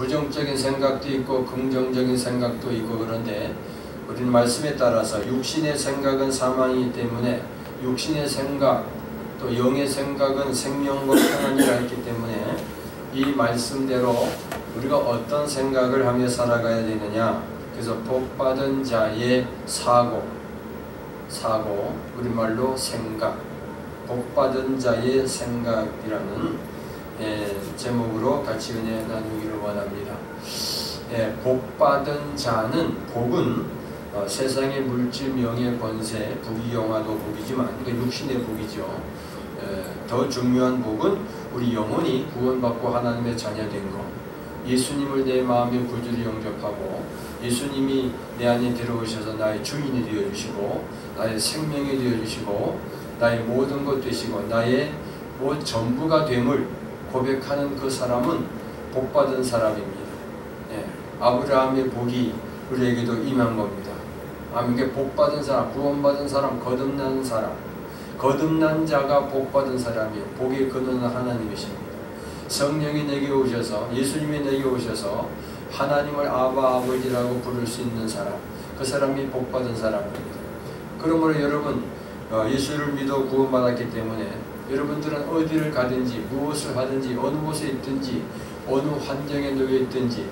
부정적인 생각도 있고 긍정적인 생각도 있고, 그런데 우리는 말씀에 따라서 육신의 생각은 사망이기 때문에 육신의 생각 또 영의 생각은 생명과 평안이라 했기 때문에 이 말씀대로 우리가 어떤 생각을 하며 살아가야 되느냐. 그래서 복받은 자의 사고, 우리말로 생각, 복받은 자의 생각이라는 제목으로 같이 은혜 나누기를 원합니다. 복받은 자는, 복은 세상의 물질, 명예, 권세, 부귀영화도 복이지만 이게 육신의 복이죠. 더 중요한 복은 우리 영혼이 구원받고 하나님의 자녀된 것, 예수님을 내 마음의 구주로 영접하고 예수님이 내 안에 들어오셔서 나의 주인이 되어주시고 나의 생명이 되어주시고 나의 모든 것 되시고 나의 전부가 됨을 고백하는 그 사람은 복받은 사람입니다. 아브라함의 복이 우리에게도 임한 겁니다. 이게 복받은 사람, 구원받은 사람, 거듭난 사람, 거듭난 자가 복받은 사람이에요. 복의 근원은 하나님이십니다. 성령이 내게 오셔서, 예수님이 내게 오셔서 하나님을 아바 아버지라고 부를 수 있는 사람, 그 사람이 복받은 사람입니다. 그러므로 여러분 예수를 믿어 구원받았기 때문에 여러분들은 어디를 가든지 무엇을 하든지 어느 곳에 있든지 어느 환경에 놓여 있든지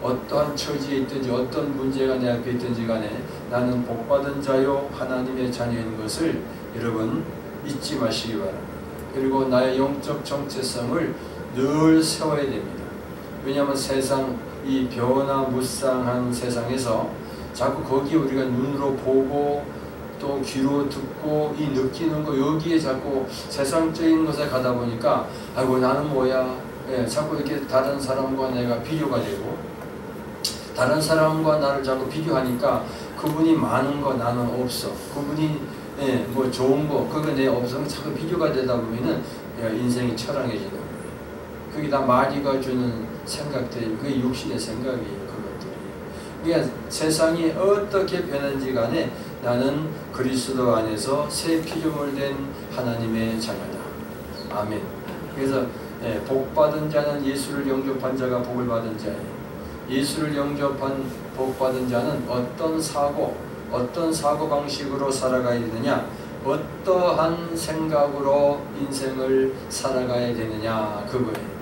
어떠한 처지에 있든지 어떤 문제가 내 앞에 있든지 간에 나는 복받은 자요 하나님의 자녀인 것을 여러분 잊지 마시기 바랍니다. 그리고 나의 영적 정체성을 늘 세워야 됩니다. 왜냐하면 세상, 이 변화무쌍한 세상에서 자꾸 거기에 우리가 눈으로 보고 또 귀로 듣고 이 느끼는 거, 여기에 자꾸 세상적인 것에 가다 보니까 아이고 나는 뭐야, 자꾸 이렇게 다른 사람과 내가 비교가 되고 다른 사람과 나를 자꾸 비교하니까 그분이 많은 거 나는 없어, 그분이 뭐 좋은 거 그거 내 없으면 자꾸 비교가 되다 보면은 인생이 처량해지는 거예요. 그게 다 마귀가 주는 생각들이, 그게 육신의 생각이에요. 그것들이. 그러니까 세상이 어떻게 변한지 간에 나는 그리스도 안에서 새 피조물 된 하나님의 자녀다. 아멘. 그래서 복받은 자는 예수를 영접한 자가 복을 받은 자예요. 예수를 영접한 복받은 자는 어떤 사고방식으로 살아가야 되느냐, 어떠한 생각으로 인생을 살아가야 되느냐, 그거예요.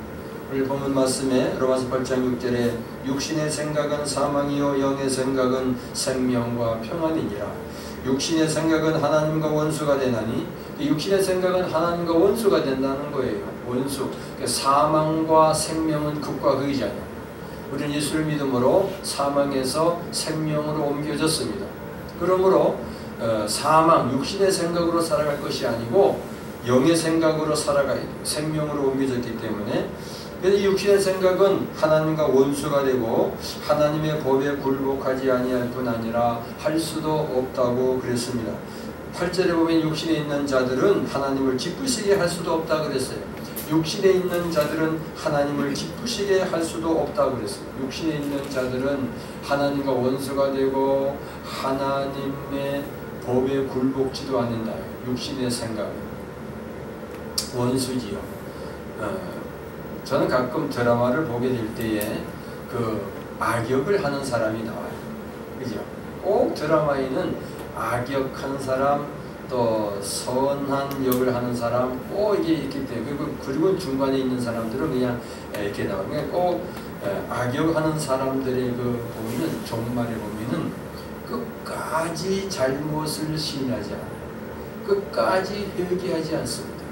오늘 본문 말씀에 로마서 8장 6절에 육신의 생각은 사망이요 영의 생각은 생명과 평안이니라. 육신의 생각은 하나님과 원수가 되나니, 육신의 생각은 하나님과 원수가 된다는 거예요. 원수. 그러니까 사망과 생명은 극과 극이잖아요. 우리는 예수를 믿음으로 사망에서 생명으로 옮겨졌습니다. 그러므로 사망, 육신의 생각으로 살아갈 것이 아니고 영의 생각으로 살아가야 돼요. 생명으로 옮겨졌기 때문에. 그래서 육신의 생각은 하나님과 원수가 되고 하나님의 법에 굴복하지 아니할 뿐 아니라 할 수도 없다고 그랬습니다. 8절에 보면 육신에 있는 자들은 하나님을 기쁘시게 할 수도 없다 그랬어요. 육신에 있는 자들은 하나님을 기쁘시게 할 수도 없다고 그랬어요. 육신에 있는 자들은 하나님과 원수가 되고 하나님의 법에 굴복지도 않는다. 육신의 생각은 원수지요. 저는 가끔 드라마를 보게 될 때에 그 악역을 하는 사람이 나와요. 그죠? 꼭 드라마에는 악역한 사람, 또 선한 역을 하는 사람 꼭 이게 있기 때문에, 그리고 중간에 있는 사람들은 그냥 이렇게 나와요. 그러니까 꼭 악역하는 사람들의 그 보면은 종말에 보면은 끝까지 잘못을 시인하지 않아요. 끝까지 회개하지 않습니다.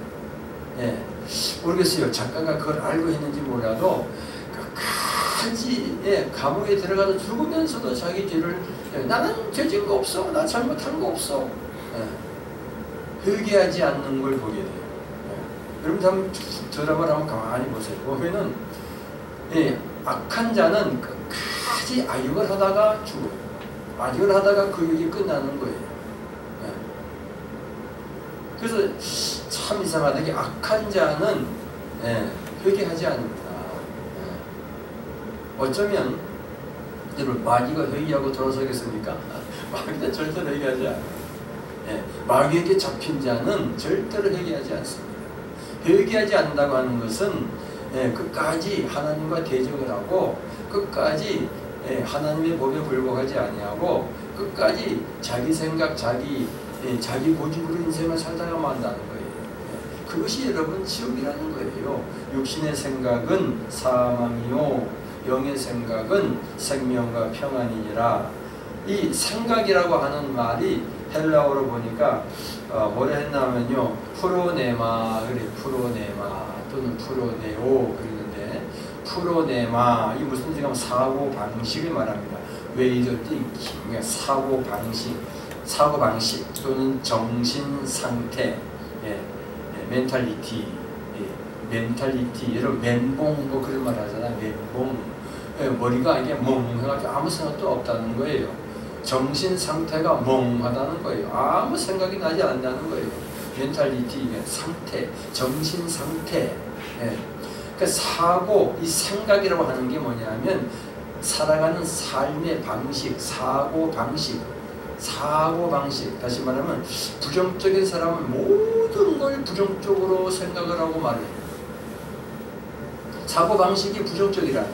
모르겠어요. 작가가 그걸 알고 있는지 몰라도 끝까지 감옥에 들어가서 죽으면서도 자기 죄를 나는 죄진 거 없어, 나 잘못한 거 없어, 회개하지 않는 걸 보게 돼요. 여러분 한번 드라마를 한번 가만히 보세요. 보면은 악한 자는 끝까지 악역을 하다가 죽어요. 악역을 하다가 그 역이 끝나는 거예요. 그래서 참 이상하다. 이게 악한 자는 회개하지 않는다. 어쩌면 여러분 마귀가 회개하고 돌아서겠습니까? 마귀는 절대로 회개하지 않아요. 마귀에게 잡힌 자는 절대로 회개하지 않습니다. 회개하지 않는다고 하는 것은 끝까지 하나님과 대적을 하고 끝까지 하나님의 법에 굴복하지 아니하고 끝까지 자기 생각, 자기 고집으로 인생을 살다가 만다는 거예요. 그것이 여러분 지옥이라는 거예요. 육신의 생각은 사망이요 영의 생각은 생명과 평안이니라. 이 생각이라고 하는 말이 헬라어로 보니까 뭐라 했냐면요, 프로네마, 그래, 프로네마 또는 프로네오 그러는데, 프로네마 이 무슨 뜻이냐면 사고 방식을 말합니다. 웨이 오브 띵킹, 사고 방식 또는 정신 상태, 멘탈리티, 여러분 멘봉 뭐 그런 말 하잖아요. 멘봉, 머리가 이게 멍해가지고 아무 생각도 없다는 거예요. 정신 상태가 멍하다는 거예요. 아무 생각이 나지 않는다는 거예요. 멘탈리티, 상태, 정신 상태. 그러니까 사고, 이 생각이라고 하는 게 뭐냐면 살아가는 삶의 방식, 사고 방식. 다시 말하면 부정적인 사람은 모든 걸 부정적으로 생각을 하고 말해요. 사고 방식이 부정적이라는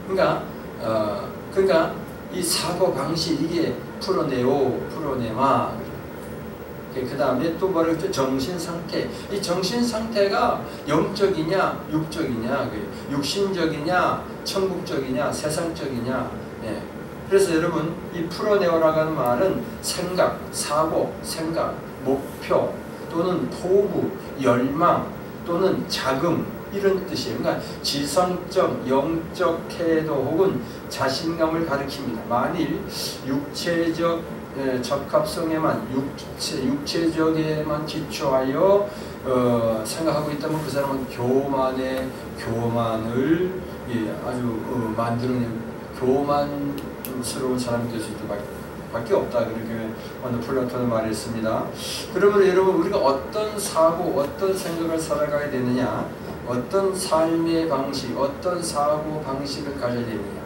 거예요. 그러니까 이 사고 방식, 이게 프로네마. 그 다음에 또 뭐라 그랬죠? 정신 상태. 이 정신 상태가 영적이냐, 육적이냐, 육신적이냐, 천국적이냐, 세상적이냐. 그래서 여러분, 이 프로네오라고 하는 말은 생각, 사고, 목표 또는 포부, 열망 또는 자금, 이런 뜻이에요. 그러니까 지성적, 영적 태도 혹은 자신감을 가리킵니다. 만일 육체적 적합성에만, 육체적에만 기초하여 생각하고 있다면 그 사람은 교만을 아주 만들어낸 교만스러운 사람이 될 수 있을 밖에 없다. 그렇게 오늘 플라톤은 말했습니다. 그러면 여러분, 우리가 어떤 사고, 어떤 생각을 살아가야 되느냐, 어떤 삶의 방식, 어떤 사고 방식을 가져야 되느냐.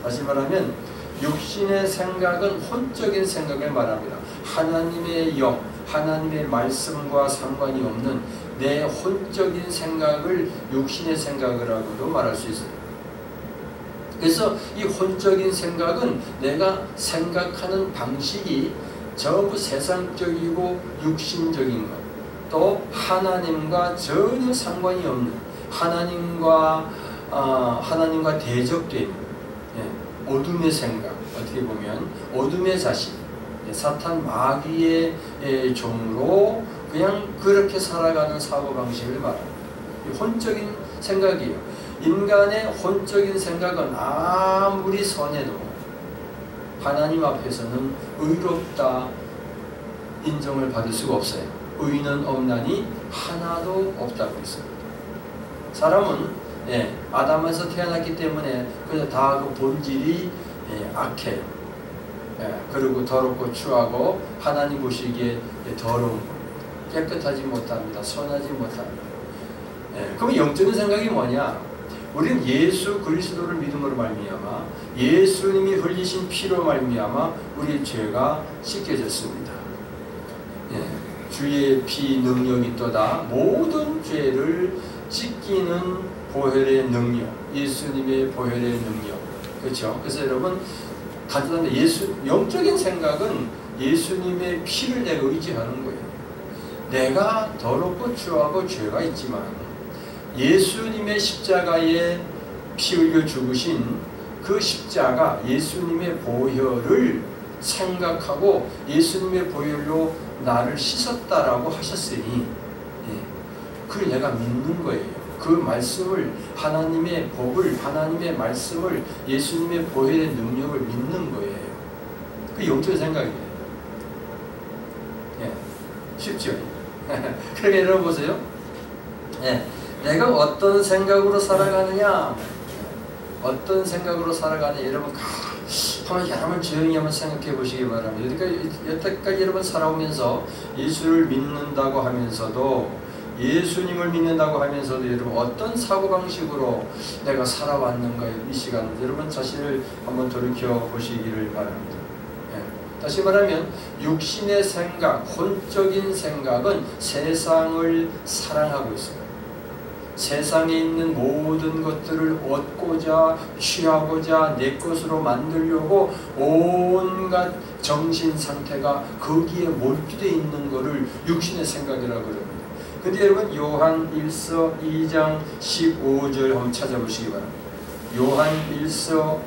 다시 말하면 육신의 생각은 혼적인 생각을 말합니다. 하나님의 영, 하나님의 말씀과 상관이 없는 내 혼적인 생각을 육신의 생각이라고도 말할 수 있어요. 그래서 이 혼적인 생각은 내가 생각하는 방식이 전부 세상적이고 육신적인 것, 또 하나님과 전혀 상관이 없는, 하나님과 대적되는 어둠의 생각, 어떻게 보면 어둠의 자신, 사탄 마귀의 종으로 그냥 그렇게 살아가는 사고방식을 말합니다. 혼적인 생각이에요. 인간의 혼적인 생각은 아무리 선해도 하나님 앞에서는 의롭다 인정을 받을 수가 없어요. 의는 없나니 하나도 없다고 했습니다. 사람은 아담에서 태어났기 때문에 그냥 다 그 본질이 악해요. 그리고 더럽고 추하고 하나님 보시기에 더러운 겁니다. 깨끗하지 못합니다. 선하지 못합니다. 그럼 영적인 생각이 뭐냐? 우리는 예수 그리스도를 믿음으로 말미암아 예수님이 흘리신 피로 말미암아 우리의 죄가 씻겨졌습니다. 주의 피 능력이 있도다. 모든 죄를 씻기는 보혈의 능력, 예수님의 보혈의 능력. 그렇죠? 그래서 여러분, 간단한데 영적인 생각은 예수님의 피를 내가 의지하는 거예요. 내가 더럽고 추하고 죄가 있지만 예수님의 십자가에 피 흘려 죽으신 그 십자가, 예수님의 보혈을 생각하고 예수님의 보혈로 나를 씻었다라고 하셨으니 그걸 내가 믿는 거예요. 그 말씀을, 하나님의 법을, 하나님의 말씀을, 예수님의 보혈의 능력을 믿는 거예요. 그 영적인 생각이에요. 쉽죠? 그러니까 여러분 보세요. 내가 어떤 생각으로 살아가느냐, 어떤 생각으로 살아가느냐, 여러분 한번 조용히 한번 생각해 보시기 바랍니다. 여태까지 여러분 살아오면서 예수를 믿는다고 하면서도, 예수님을 믿는다고 하면서도 여러분 어떤 사고방식으로 내가 살아왔는가, 이 시간 여러분 자신을 한번 돌이켜 보시기를 바랍니다. 다시 말하면 육신의 생각, 혼적인 생각은 세상을 사랑하고 있습니다. 세상에 있는 모든 것들을 얻고자 취하고자 내 것으로 만들려고 온갖 정신 상태가 거기에 몰두되어 있는 것을 육신의 생각이라고 그럽니다. 근데 여러분 요한 1서 2장 15절 한번 찾아보시기 바랍니다. 요한 1서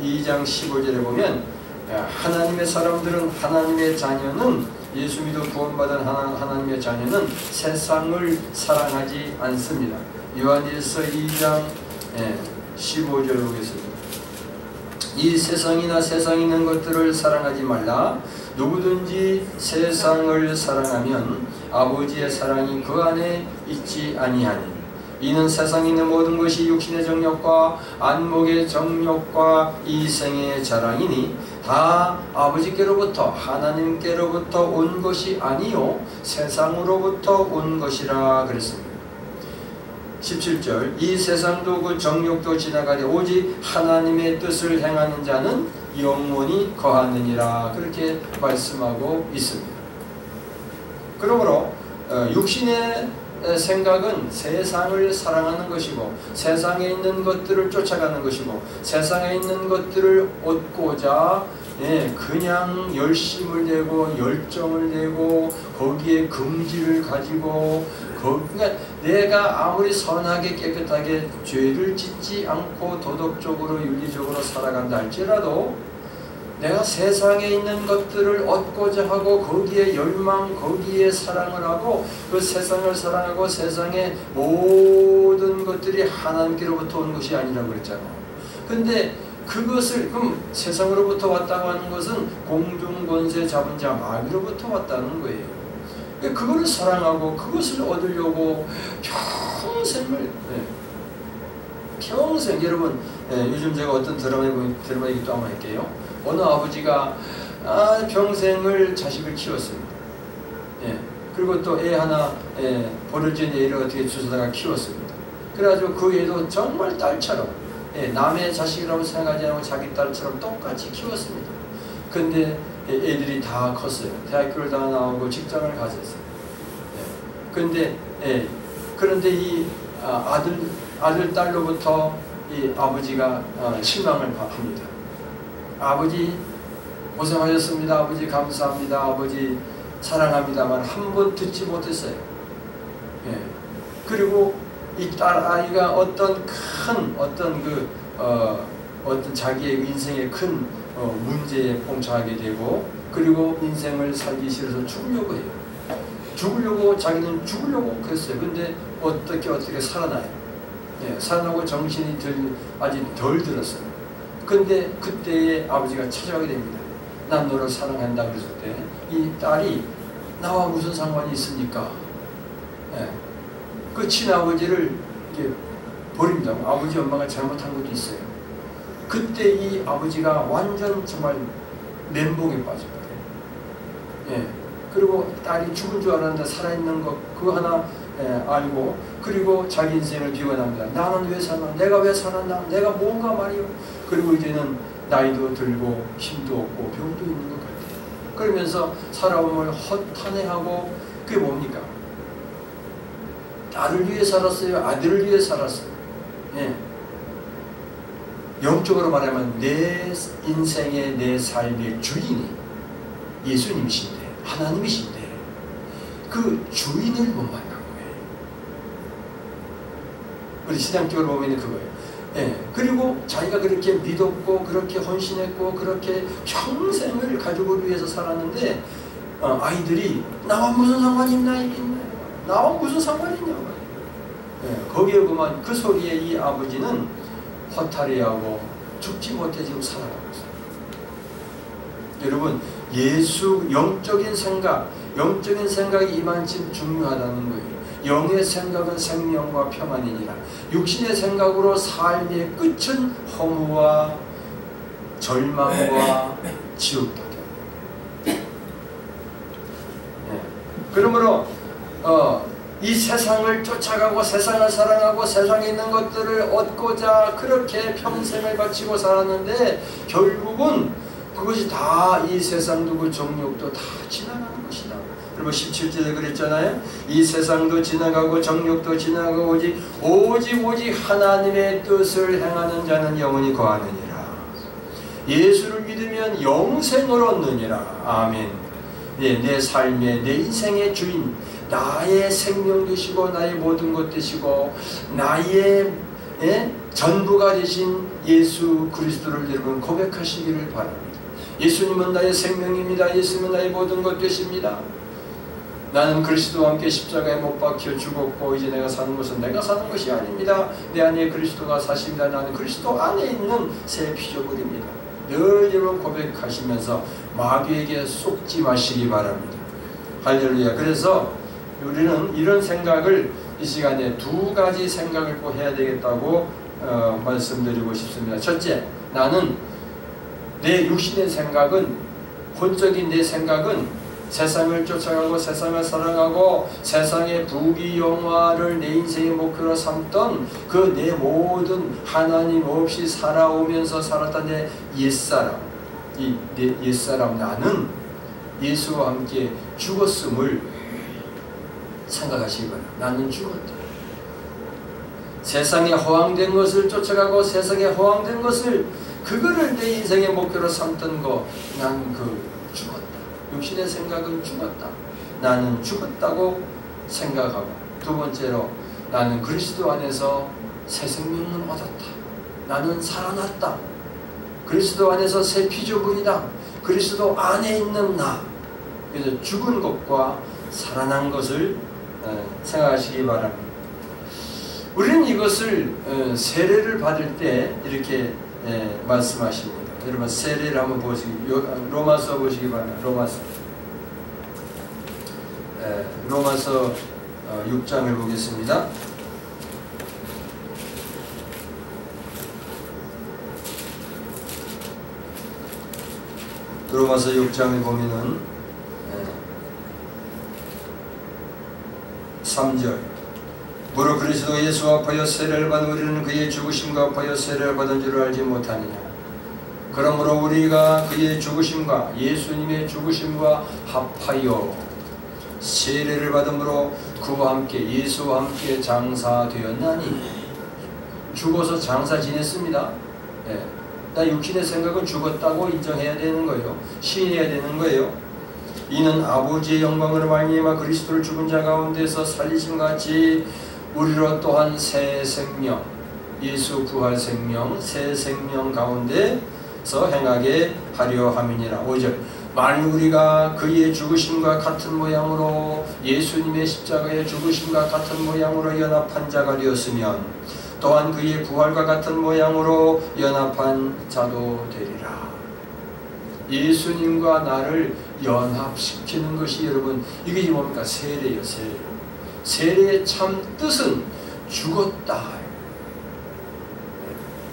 2장 15절에 보면 하나님의 사람들은 하나님의 자녀는 예수 믿어 구원받은 하나님의 자녀는 세상을 사랑하지 않습니다. 요한 1서 2장 15절 보겠습니다. 이 세상이나 세상에 있는 것들을 사랑하지 말라. 누구든지 세상을 사랑하면 아버지의 사랑이 그 안에 있지 아니하니 이는 세상에 있는 모든 것이 육신의 정욕과 안목의 정욕과 이 생의 자랑이니 다 아버지께로부터 하나님께로부터 온 것이 아니요 세상으로부터 온 것이라 그랬습니다. 17절 이 세상도 그 정욕도 지나가되 오직 하나님의 뜻을 행하는 자는 영원히 거하느니라 그렇게 말씀하고 있습니다. 그러므로 육신의 생각은 세상을 사랑하는 것이고 세상에 있는 것들을 쫓아가는 것이고 세상에 있는 것들을 얻고자 그냥 열심을 내고 열정을 내고 거기에 긍지를 가지고 그러니까 내가 아무리 선하게 깨끗하게 죄를 짓지 않고 도덕적으로 윤리적으로 살아간다 할지라도 내가 세상에 있는 것들을 얻고자 하고 거기에 열망, 거기에 사랑을 하고 그 세상을 사랑하고 세상의 모든 것들이 하나님께로부터 온 것이 아니라고 그랬잖아요. 근데 그것을 그럼 세상으로부터 왔다고 하는 것은 공중권세 잡은 자 마귀로부터 왔다는 거예요. 그거를 사랑하고 그것을 얻으려고 평생 여러분 요즘 제가 어떤 드라마 얘기 또 한번 할게요. 어느 아버지가 평생을 자식을 키웠습니다. 그리고 또 애 하나 버려진 애를 어떻게 주워다가 키웠습니다. 그래가지고 그 애도 정말 딸처럼 남의 자식이라고 생각하지 않고 자기 딸처럼 똑같이 키웠습니다. 근데 애들이 다 컸어요. 대학교를 다 나오고 직장을 가졌어요. 그런데 이 아들 딸로부터 이 아버지가 실망을 합니다. 아버지 고생하셨습니다. 아버지 감사합니다. 아버지 사랑합니다만 한 번 듣지 못했어요. 그리고 이 딸 아이가 어떤 자기의 인생의 큰 문제에 봉착하게 되고 그리고 인생을 살기 싫어서 죽으려고 해요. 자기는 죽으려고 그랬어요. 근데 어떻게 살아나요? 살아나고 정신이 아직 덜 들었어요. 근데 그때에 아버지가 찾아가게 됩니다. 난 너를 사랑한다 그랬을 때 이 딸이 나와 무슨 상관이 있습니까? 그 친아버지를 버립니다. 아버지 엄마가 잘못한 것도 있어요. 그때 이 아버지가 완전 정말 멘붕에 빠진 거예요. 그리고 딸이 죽은 줄 알았는데 살아있는 거 그거 하나 알고 그리고 자기 인생을 비관합니다. 나는 왜 사나? 내가 왜 살았나? 내가 뭔가 말이요. 그리고 이제는 나이도 들고 힘도 없고 병도 있는 것 같아요. 그러면서 살아옴을 허탄해하고 그게 뭡니까? 딸을 위해 살았어요? 아들을 위해 살았어요? 영적으로 말하면 내 인생의 내 삶의 주인이 예수님이신데 하나님이신데 그 주인을 못 만난 거예요. 우리 신앙적으로 보면 그거예요. 그리고 자기가 그렇게 믿었고 그렇게 헌신했고 그렇게 평생을 가족을 위해서 살았는데 아이들이 나와 무슨 상관이 있나요? 나와 무슨 상관이 있냐고. 거기에 보면 그 소리에 이 아버지는 허탈해하고 죽지 못해 지금 살아가고 있어요. 여러분 영적인 생각이 이만큼 중요하다는 거예요. 영의 생각은 생명과 평안이니라. 육신의 생각으로 삶의 끝은 허무와 절망과 지옥밖에. 그러므로 이 세상을 쫓아가고 세상을 사랑하고 세상에 있는 것들을 얻고자 그렇게 평생을 바치고 살았는데 결국은 그것이 다 이 세상도 그 정욕도 다 지나가는 것이다. 그리고 17절에 그랬잖아요. 이 세상도 지나가고 정욕도 지나가고 오직 하나님의 뜻을 행하는 자는 영원히 거하느니라. 예수를 믿으면 영생을 얻느니라. 아멘. 내 삶의, 내 인생의 주인, 나의 생명 되시고 나의 모든 것 되시고 나의 전부가 되신 예수 그리스도를 여러분 고백하시기를 바랍니다. 예수님은 나의 생명입니다. 예수님은 나의 모든 것 되십니다. 나는 그리스도와 함께 십자가에 못 박혀 죽었고 이제 내가 사는 것은 내가 사는 것이 아닙니다. 내 안에 그리스도가 사십니다. 나는 그리스도 안에 있는 새 피조물입니다. 늘 여러분 고백하시면서 마귀에게 속지 마시기 바랍니다. 할렐루야. 그래서 우리는 이런 생각을 이 시간에 두 가지 생각을 꼭 해야 되겠다고 말씀드리고 싶습니다. 첫째, 나는 내 육신의 생각은, 혼적인 내 생각은 세상을 쫓아가고 세상을 사랑하고 세상의 부귀영화를 내 인생의 목표로 삼던 그 내 모든 하나님 없이 살아오면서 살았던 내 옛사람, 내 옛사람 나는 예수와 함께 죽었음을 생각하시기 바랍니다. 나는 죽었다. 세상에 허황된 것을 쫓아가고 세상에 허황된 것을 그거를 내 인생의 목표로 삼던 거, 나는 죽었다. 육신의 생각은 죽었다. 나는 죽었다고 생각하고, 두 번째로 나는 그리스도 안에서 새 생명을 얻었다. 나는 살아났다. 그리스도 안에서 새 피조물이다. 그리스도 안에 있는 나. 그래서 죽은 것과 살아난 것을 생각하시기 바랍니다. 우리는 이것을 세례를 받을 때 이렇게 말씀하십니다. 여러분 세례를 한번 로마서 보시기 바랍니다. 로마서 6장을 보겠습니다. 로마서 6장을 보면은 3절, 무릇 그리스도 예수 앞하여 세례를 받은 우리는 그의 죽으심과 합하여 세례를 받은 줄 알지 못하느냐. 그러므로 우리가 그의 죽으심과 예수님의 죽으심과 합하여 세례를 받음으로 그와 함께 예수와 함께 장사되었나니. 죽어서 장사 지냈습니다. 나 육신의 생각은 죽었다고 인정해야 되는 거예요. 시인해야 되는 거예요. 이는 아버지의 영광으로 말미암아 그리스도를 죽은 자 가운데서 살리심 같이 우리로 또한 새 생명, 예수 부활 생명, 새 생명 가운데서 행하게 하려 함이니라. 5절, 만일 우리가 그의 죽으심과 같은 모양으로 예수님의 십자가의 죽으심과 같은 모양으로 연합한 자가 되었으면 또한 그의 부활과 같은 모양으로 연합한 자도 되리라. 예수님과 나를 연합시키는 것이 여러분, 이게 뭡니까? 세례예요. 세례. 세례의 참 뜻은 죽었다.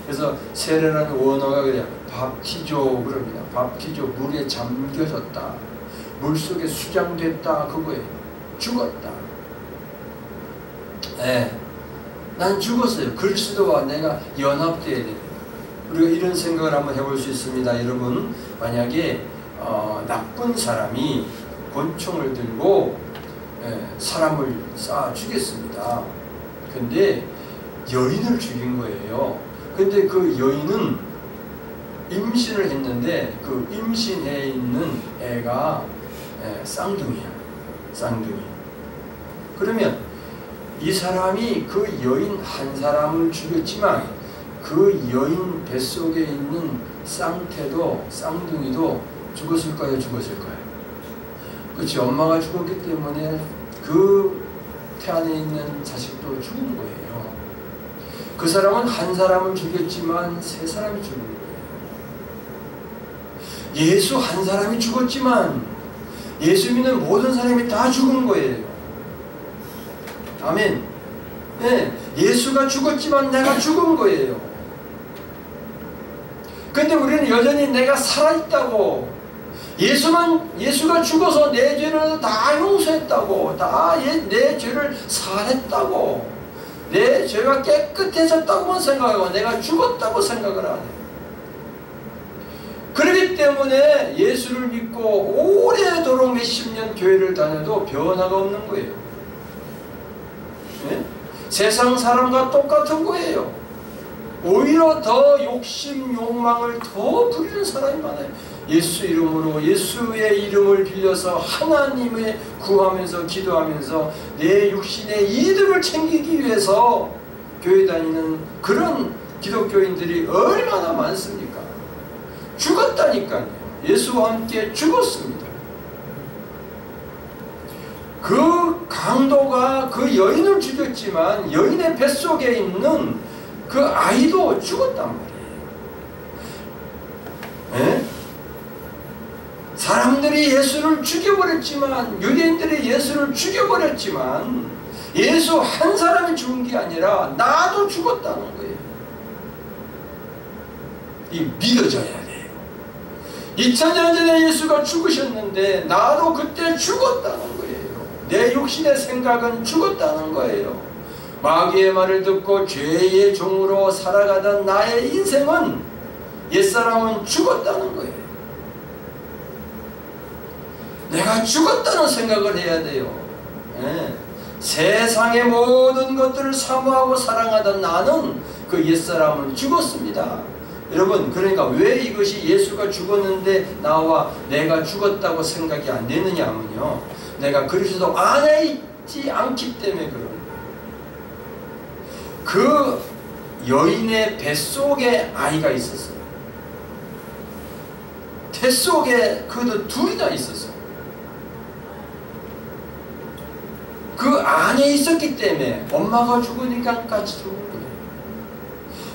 그래서 세례라는 원어가 그냥 밥티조 그럽니다. 밥티조, 물에 잠겨졌다, 물속에 수장됐다, 그거예요. 죽었다. 난 죽었어요. 그리스도와 내가 연합되어야 됩니다. 우리가 이런 생각을 한번 해볼 수 있습니다. 여러분, 만약에 나쁜 사람이 권총을 들고 사람을 쏴 죽였습니다. 근데 여인을 죽인 거예요. 근데 그 여인은 임신을 했는데 그 임신해 있는 애가 쌍둥이야. 쌍둥이. 그러면 이 사람이 그 여인 한 사람을 죽였지만 그 여인 뱃속에 있는 쌍태도, 쌍둥이도 죽었을까요? 죽었을까요? 그렇지. 엄마가 죽었기 때문에 그 태 안에 있는 자식도 죽은 거예요. 그 사람은 한 사람을 죽였지만 세 사람이 죽은 거예요. 예수 한 사람이 죽었지만 예수 믿는 모든 사람이 다 죽은 거예요. 아멘. 네, 예수가 죽었지만 내가 죽은 거예요. 근데 우리는 여전히 내가 살아있다고, 예수가 죽어서 내 죄를 다 용서했다고, 다 내 죄를 사했다고, 내 죄가 깨끗해졌다고만 생각하고 내가 죽었다고 생각을 안 해요. 그렇기 때문에 예수를 믿고 오래도록 몇십 년 교회를 다녀도 변화가 없는 거예요. 네? 세상 사람과 똑같은 거예요. 오히려 더 욕심, 욕망을 더 부리는 사람이 많아요. 예수 이름으로, 예수의 이름을 빌려서 하나님을 구하면서 기도하면서 내 육신의 이득을 챙기기 위해서 교회 다니는 그런 기독교인들이 얼마나 많습니까? 죽었다니까요. 예수와 함께 죽었습니다. 그 강도가 그 여인을 죽였지만 여인의 뱃속에 있는 그 아이도 죽었단 말이에요. 에? 사람들이 예수를 죽여버렸지만, 유대인들이 예수를 죽여버렸지만 예수 한 사람이 죽은 게 아니라 나도 죽었다는 거예요. 이 믿어져야 돼요. 2000년 전에 예수가 죽으셨는데 나도 그때 죽었다는 거예요. 내 육신의 생각은 죽었다는 거예요. 마귀의 말을 듣고 죄의 종으로 살아가던 나의 인생은, 옛사람은 죽었다는 거예요. 내가 죽었다는 생각을 해야 돼요. 예. 세상의 모든 것들을 사모하고 사랑하던 나는 그 옛사람은 죽었습니다. 여러분, 그러니까 왜 이것이 예수가 죽었는데 나와 내가 죽었다고 생각이 안 되느냐 하면요, 내가 그리스도 안에 있지 않기 때문에 그런 거예요. 그 여인의 뱃속에 아이가 있었어요. 태 속에 그도 둘이 다 있었어요. 그 안에 있었기 때문에 엄마가 죽으니까 같이 죽은 거예요.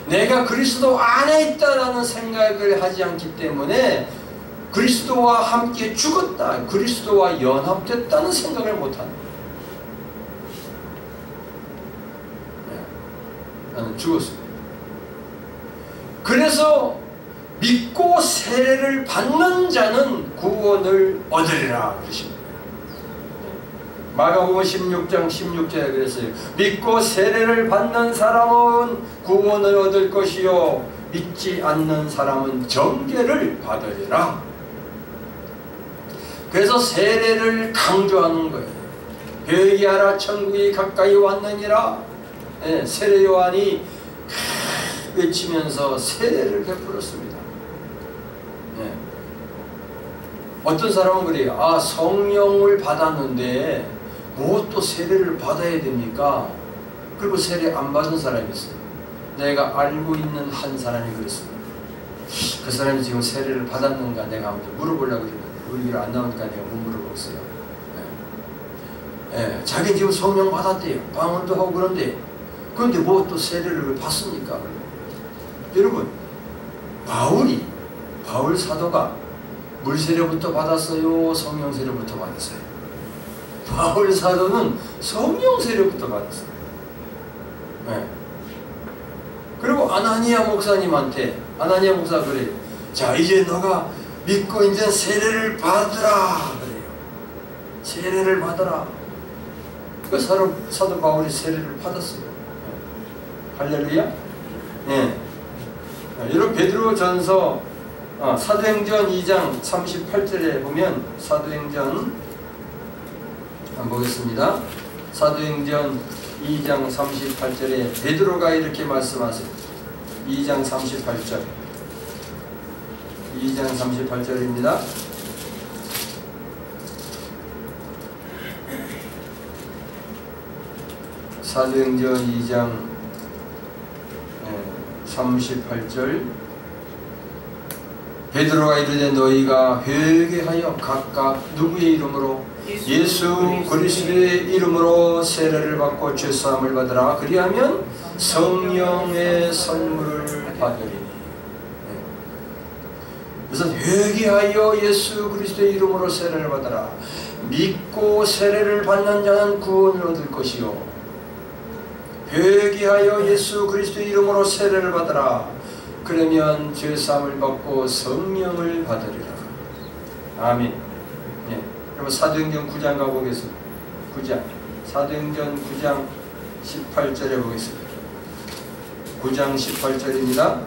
내가 그리스도 안에 있다라는 생각을 하지 않기 때문에 그리스도와 함께 죽었다, 그리스도와 연합됐다는 생각을 못하는 거예요. 나는 죽었습니다. 그래서 믿고 세례를 받는 자는 구원을 얻으리라 그러십니다. 마가복음 16장 16절에 그랬어요. 믿고 세례를 받는 사람은 구원을 얻을 것이요 믿지 않는 사람은 정죄를 받으리라. 그래서 세례를 강조하는 거예요. 회개하라 천국이 가까이 왔느니라. 세례 요한이 외치면서 세례를 베풀었습니다. 어떤 사람은 그래요. 아, 성령을 받았는데 뭐 또 세례를 받아야 됩니까? 그리고 세례 안 받은 사람이 있어요. 내가 알고 있는 한 사람이 그랬습니다. 그 사람이 지금 세례를 받았는가 내가 한번 물어보려고 했는데 우리가 안 나오니까 내가 못 물어보겠어요. 자기 지금 성령 받았대요. 방언도 하고 그런데 그런데 뭐 또 세례를 받습니까? 여러분, 바울 사도가 물세례부터 받았어요? 성령 세례부터 받았어요? 바울 사도는 성령 세례부터 받았어요. 그리고 아나니아 목사님한테, 아나니아 목사가 그래요. 자, 이제 너가 믿고 이제 세례를 받으라 그래요. 세례를 받으라. 그 사도 바울이 세례를 받았어요. 할렐루야. 여러분, 베드로전서 사도행전 2장 38절에 보면, 사도행전 한번 보겠습니다. 사도행전 2장 38절에 베드로가 이렇게 말씀하세요. 2장 38절. 2장 38절입니다. 사도행전 2장 38절. 베드로가 이르되 너희가 회개하여 각각 누구의 이름으로? 예수 그리스도의 이름으로 세례를 받고 죄사함을 받으라. 그리하면 성령의 선물을 받으리니. 그래서 회개하여 예수 그리스도의 이름으로 세례를 받으라. 믿고 세례를 받는 자는 구원을 얻을 것이요 회개하여 예수 그리스도의 이름으로 세례를 받으라. 그러면 죄사함을 받고 성령을 받으리라. 아멘. 그럼 사도행전 9장 가보겠습니다. 9장. 사도행전 9장 18절에 보겠습니다. 9장 18절입니다.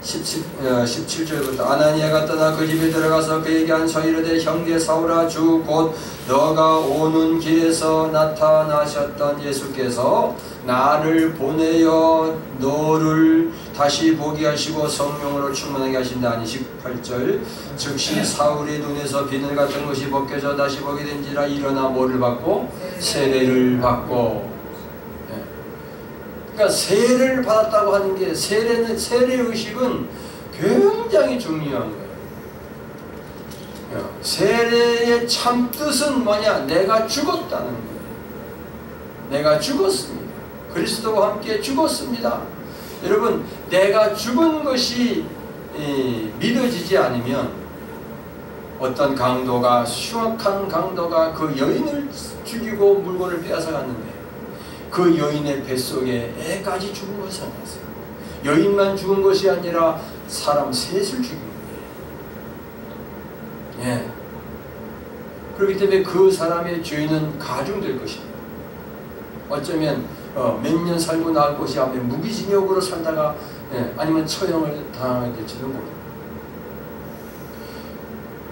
17절부터 아나니아가 떠나 그 집에 들어가서 그에게 안서 이르되 형제 사울아 주 곧 너가 오는 길에서 나타나셨던 예수께서 나를 보내어 너를 다시 보게 하시고 성령으로 충만하게 하신다 하니 18절 즉시 사울의 눈에서 비늘 같은 것이 벗겨져 다시 보게 된지라 일어나 뭐를 받고 세례를 받고. 그러니까 세례를 받았다고 하는 게 세례의식은 굉장히 중요한 거예요. 세례의 참 뜻은 뭐냐? 내가 죽었다는 거예요. 내가 죽었습니다. 그리스도와 함께 죽었습니다. 여러분, 내가 죽은 것이 믿어지지 않으면 어떤 강도가, 흉악한 강도가 그 여인을 죽이고 물건을 빼앗아 갔는데 그 여인의 뱃속에 애까지 죽은 것이 아니었어요. 여인만 죽은 것이 아니라 사람 셋을 죽인 거예요. 예. 그렇기 때문에 그 사람의 죄는 가중될 것입니다. 어쩌면 몇 년 살고 나올 것이 아니면 무기징역으로 살다가 아니면 처형을 당하겠지도 모릅니다.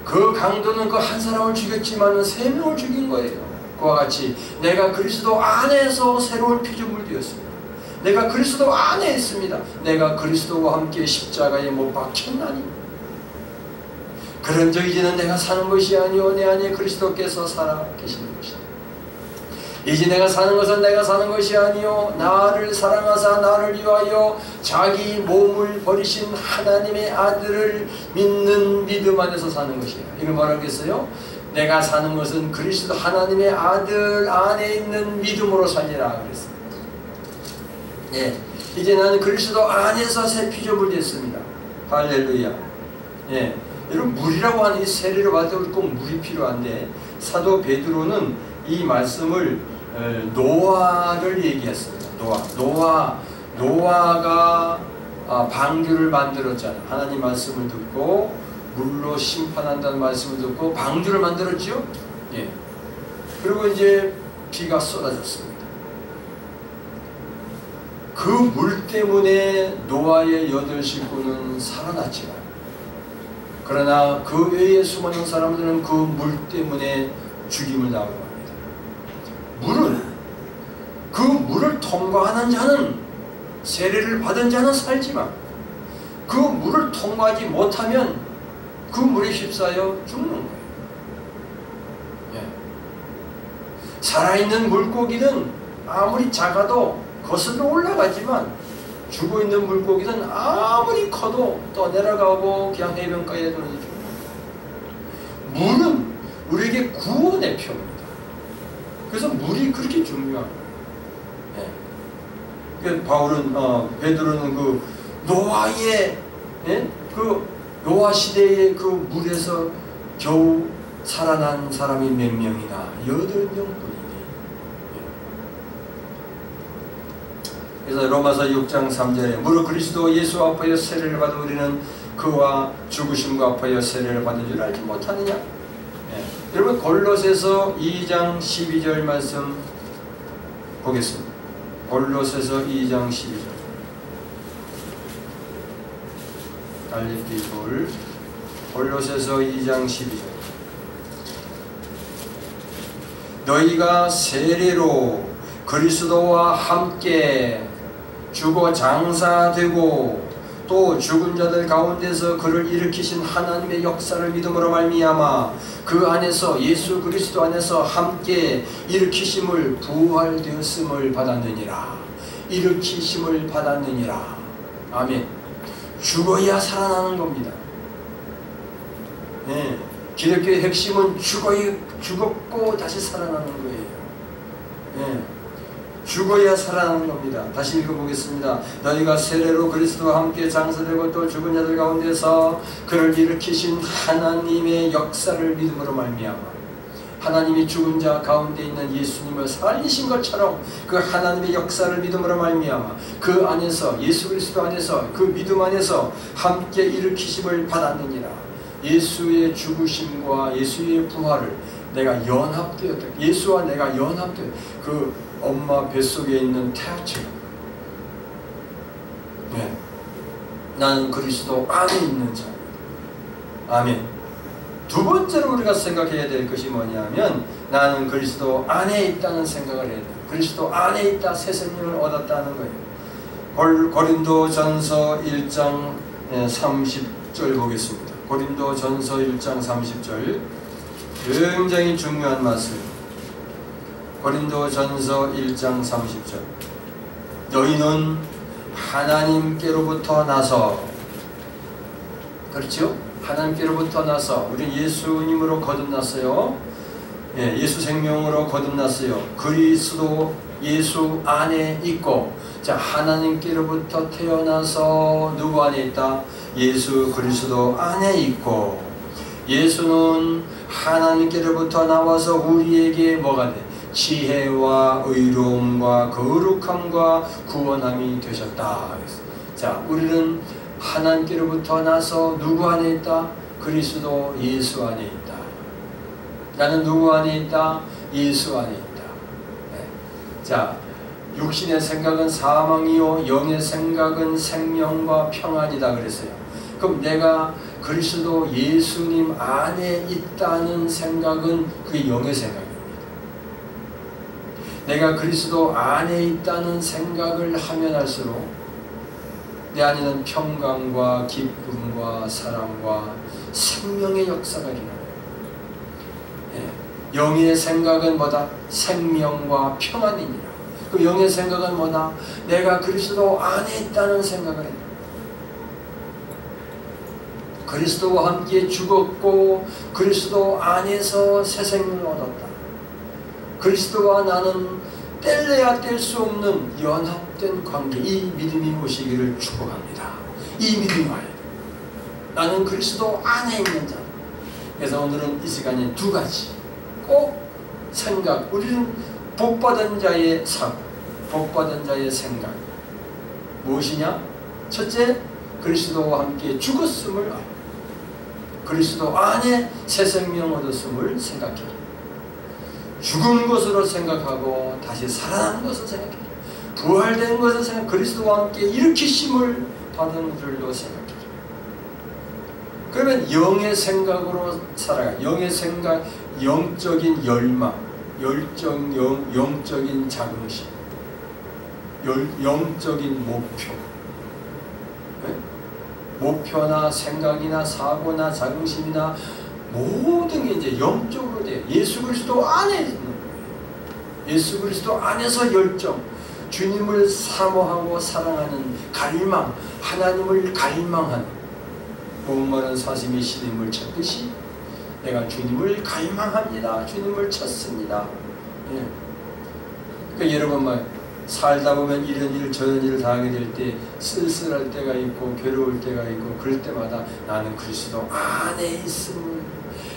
그 강도는 그 한 사람을 죽였지만 3명을 죽인 거예요. 그와 같이 내가 그리스도 안에서 새로운 피조물 되었습니다. 내가 그리스도 안에 있습니다. 내가 그리스도와 함께 십자가에 못 박혔나니 그런즉 이제는 내가 사는 것이 아니오 내 안에 그리스도께서 살아 계시는 것이다. 이제 내가 사는 것은 내가 사는 것이 아니오 나를 사랑하사 나를 위하여 자기 몸을 버리신 하나님의 아들을 믿는 믿음 안에서 사는 것이야. 이걸 뭐라고 했어요? 내가 사는 것은 그리스도 하나님의 아들 안에 있는 믿음으로 살리라 그랬습니다. 예, 이제 나는 그리스도 안에서 새 피조물 됐습니다. 할렐루야. 예, 여러분 물이라고 하는 이 세례를 받을 꼭 물이 필요한데 사도 베드로는 이 말씀을 노아를 얘기했습니다. 노아가 방주를 만들었잖아요. 하나님 말씀을 듣고 물로 심판한다는 말씀을 듣고 방주를 만들었죠. 예. 그리고 이제 비가 쏟아졌습니다. 그 물 때문에 노아의 8 식구는 살아났지만 그러나 그 외에 수많은 사람들은 그 물 때문에 죽임을 당하고 합니다. 물은 그 물을 통과하는 자는 세례를 받은 자는 살지만 그 물을 통과하지 못하면 그 물에 휩싸여 죽는 거예요. 예. 살아있는 물고기는 아무리 작아도 거슬러 올라가지만 죽어있는 물고기는 아무리 커도 또 내려가고 그냥 해변가에 떨어져 죽는 거예요. 물은 우리에게 구원의 표입니다. 그래서 물이 그렇게 중요한 거예요. 예. 바울은 베드로는 그 노아의 노아 시대의 그 물에서 겨우 살아난 사람이 몇 명이나 8명뿐이니. 그래서 로마서 6장 3절에 무릇 그리스도 예수 앞하여 세례를 받은 우리는 그와 죽으심과 앞하여 세례를 받은 줄 알지 못하느냐. 여러분 골로새서 2장 12절 말씀 보겠습니다. 골로새서 2장 12절. 갈리피돌 골로새서 2장 12절. 너희가 세례로 그리스도와 함께 죽어 장사되고 또 죽은 자들 가운데서 그를 일으키신 하나님의 역사를 믿음으로 말미암아 그 안에서 예수 그리스도 안에서 함께 일으키심을 부활되었음을 받았느니라. 일으키심을 받았느니라. 아멘. 죽어야 살아나는 겁니다. 네. 기독교의 핵심은 죽었고 다시 살아나는 거예요. 네. 죽어야 살아나는 겁니다. 다시 읽어보겠습니다. 너희가 세례로 그리스도와 함께 장사되고 또 죽은 자들 가운데서 그를 일으키신 하나님의 역사를 믿음으로 말미암아 하나님이 죽은 자 가운데 있는 예수님을 살리신 것처럼 그 하나님의 역사를 믿음으로 말미암아 그 안에서 예수 그리스도 안에서 그 믿음 안에서 함께 일으키심을 받았느니라. 예수의 죽으심과 예수의 부활을 내가 연합되었다. 예수와 내가 연합되었다. 그 엄마 뱃속에 있는 태아처럼. 네. 나는 그리스도 안에 있는 자. 아멘. 두 번째로 우리가 생각해야 될 것이 뭐냐면 나는 그리스도 안에 있다는 생각을 해야 돼요. 그리스도 안에 있다, 새 생명을 얻었다는 거예요. 고린도전서 1장 30절 보겠습니다. 고린도전서 1장 30절 굉장히 중요한 말씀. 고린도전서 1장 30절 너희는 하나님께로부터 나서, 그렇죠? 하나님께로부터 나서 우리 예수님으로 거듭났어요. 예수 생명으로 거듭났어요. 그리스도 예수 안에 있고, 자, 하나님께로부터 태어나서 누구 안에 있다? 예수 그리스도 안에 있고, 예수는 하나님께로부터 나와서 우리에게 뭐가 돼? 지혜와 의로움과 거룩함과 구원함이 되셨다. 자, 우리는 하나님께로부터 나서 누구 안에 있다? 그리스도 예수 안에 있다. 나는 누구 안에 있다? 예수 안에 있다. 네. 자, 육신의 생각은 사망이요 영의 생각은 생명과 평안이다 그랬어요. 그럼 내가 그리스도 예수님 안에 있다는 생각은 그게 영의 생각입니다. 내가 그리스도 안에 있다는 생각을 하면 할수록 내 안에는 평강과 기쁨과 사랑과 생명의 역사가 일어나요. 영의 생각은 뭐다? 생명과 평안이니라. 그 영의 생각은 뭐다? 내가 그리스도 안에 있다는 생각을 해요. 그리스도와 함께 죽었고 그리스도 안에서 새 생명을 얻었다. 그리스도와 나는 뗄래야 뗄 수 없는 연합된 관계, 이 믿음이 오시기를 축복합니다. 이 믿음이 와야 돼. 나는 그리스도 안에 있는 자. 그래서 오늘은 이 시간에 두 가지 꼭 생각, 우리는 복받은 자의 사고, 복받은 자의 생각 무엇이냐? 첫째, 그리스도와 함께 죽었음을 알고 그리스도 안에 새 생명 얻었음을 생각해라. 죽은 것으로 생각하고 다시 살아난 것을 생각해라. 부활된 것을 생각, 그리스도와 함께 일으키심을 받은 줄로 생각해라. 그러면 영의 생각으로 살아가. 영의 생각, 영적인 열망, 영적인 자긍심, 영적인 목표. 네? 목표나 생각이나 사고나 자긍심이나 모든 게 이제 영적으로 돼요. 예수 그리스도 안에 있는 거예요. 예수 그리스도 안에서 열정, 주님을 사모하고 사랑하는 갈망, 하나님을 갈망하는, 목마른 사슴이 시름을 찾듯이 내가 주님을 갈망합니다. 주님을 찾습니다. 예. 그러니까 여러분 말 살다 보면 이런 일 저런 일을 당하게 될 때 쓸쓸할 때가 있고 괴로울 때가 있고, 그럴 때마다 나는 그리스도 안에 있음을,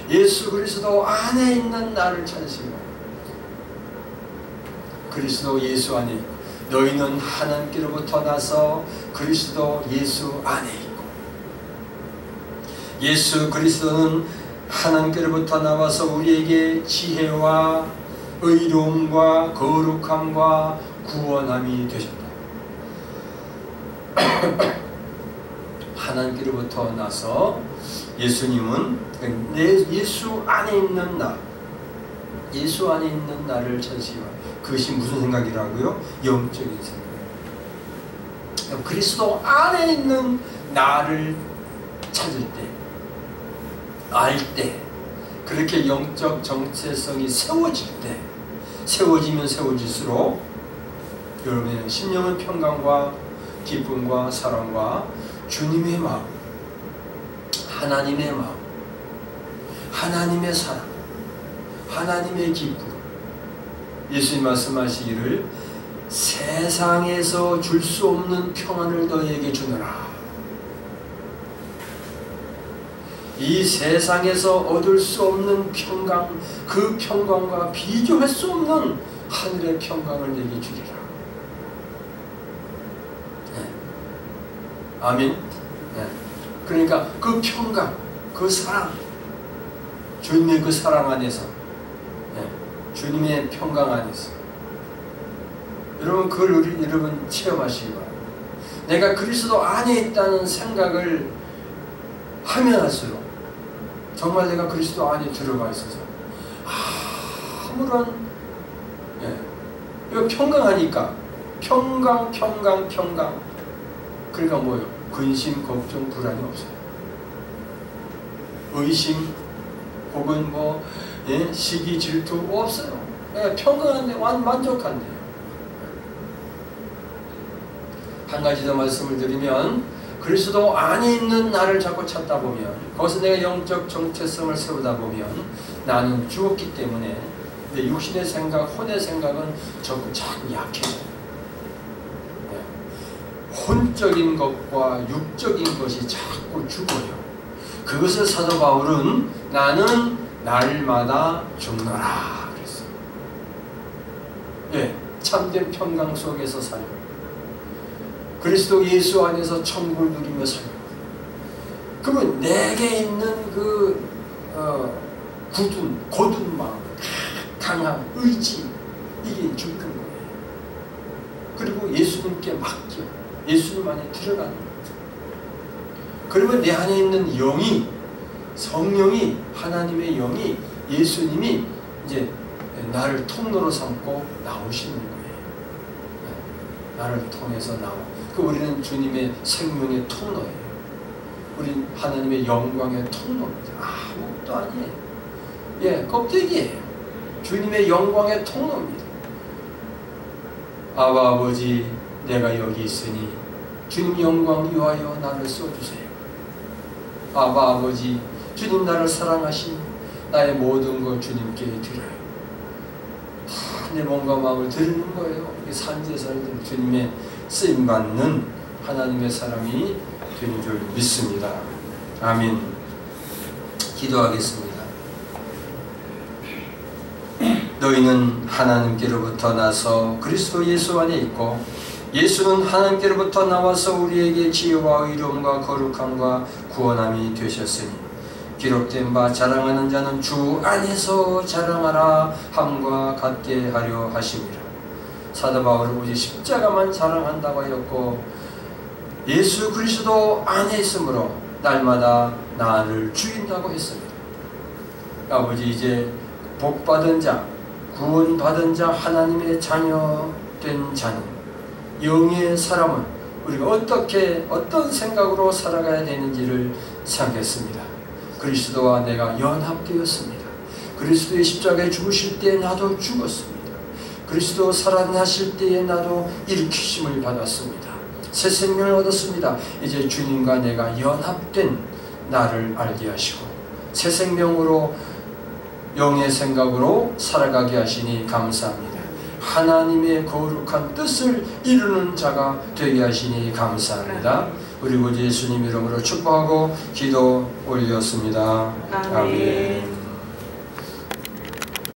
예수 그리스도 안에 있는 나를 찾으시고, 그리스도 예수 안에 있고, 너희는 하나님께로부터 나서 그리스도 예수 안에 있고, 예수 그리스도는 하나님께로부터 나와서 우리에게 지혜와 의로움과 거룩함과 구원함이 되셨다. 하나님께로부터 나서 예수님은 예수 안에 있는 나, 예수 안에 있는 나를 찾으시고, 그것이 무슨 생각이라고요? 영적인 생각. 그리스도 안에 있는 나를 찾을 때, 알 때, 그렇게 영적 정체성이 세워질 때, 세워지면 세워질수록 여러분의 심령은 평강과 기쁨과 사랑과 주님의 마음, 하나님의 마음, 하나님의 사랑, 하나님의 기쁨, 예수님 말씀하시기를 세상에서 줄 수 없는 평안을 너희에게 주노라. 이 세상에서 얻을 수 없는 평강, 그 평강과 비교할 수 없는 하늘의 평강을 내게 주리라. 네. 아멘. 네. 그러니까 그 평강, 그 사랑, 주님의 그 사랑 안에서, 네. 주님의 평강 안에서 여러분 그걸 여러분 체험하시기 바랍니다. 내가 그리스도 안에 있다는 생각을 하면 할수록 정말 내가 그리스도 안에 들어가 있어서 아무런 이거 평강하니까 평강 그러니까 뭐예요? 근심, 걱정, 불안이 없어요. 의심 혹은 뭐 시기, 질투 없어요. 평강한데 만족한데요. 한 가지 더 말씀을 드리면 그리스도 안에 있는 나를 자꾸 찾다 보면 거기서 내가 영적 정체성을 세우다 보면 나는 죽었기 때문에 내 육신의 생각, 혼의 생각은 자꾸 약해져요. 혼적인 것과 육적인 것이 자꾸 죽어요. 그것을 사도 바울은 나는 날마다 죽노라 그랬어요. 참된 평강 속에서 살고 그리스도 예수 안에서 천국을 누리며 살고 그러면 내게 있는 그 고든 마음, 강한 의지 이게 죽는 거예요. 그리고 예수님께 맡겨 예수님 안에 들어가는 거예요. 그러면 내 안에 있는 영이 성령이 하나님의 영이 예수님이 이제 나를 통로로 삼고 나오시는 거예요. 나를 통해서 우리는 주님의 생명의 통로예요. 우린 하나님의 영광의 통로입니다. 아무것도 아니에요. 껍데기예요. 주님의 영광의 통로입니다. 아버지 내가 여기 있으니 주님 영광 위하여 나를 써주세요. 아버지 주님 나를 사랑하시니 나의 모든 걸 주님께 드려요. 다 내 몸과 마음을 드리는 거예요. 산제사를 주님의 쓰임받는 하나님의 사람이 되는 줄 믿습니다. 아멘. 기도하겠습니다. 너희는 하나님께로부터 나서 그리스도 예수 안에 있고 예수는 하나님께로부터 나와서 우리에게 지혜와 의로움과 거룩함과 구원함이 되셨으니 기록된 바 자랑하는 자는 주 안에서 자랑하라 함과 같게 하려 하심이라. 사도 바울은 오직 십자가만 자랑한다고 하였고 예수 그리스도 안에 있으므로 날마다 나를 죽인다고 했습니다. 아버지 이제 복받은 자, 구원받은 자, 하나님의 자녀된 자는 영의 사람은 우리가 어떤 생각으로 살아가야 되는지를 생각했습니다. 그리스도와 내가 연합되었습니다. 그리스도의 십자가에 죽으실 때 나도 죽었습니다. 그리스도 살아나실 때에 나도 일으키심을 받았습니다. 새 생명을 얻었습니다. 이제 주님과 내가 연합된 나를 알게 하시고 새 생명으로 영의 생각으로 살아가게 하시니 감사합니다. 하나님의 거룩한 뜻을 이루는 자가 되게 하시니 감사합니다. 우리 구주 예수님 이름으로 축복하고 기도 올렸습니다. 아멘.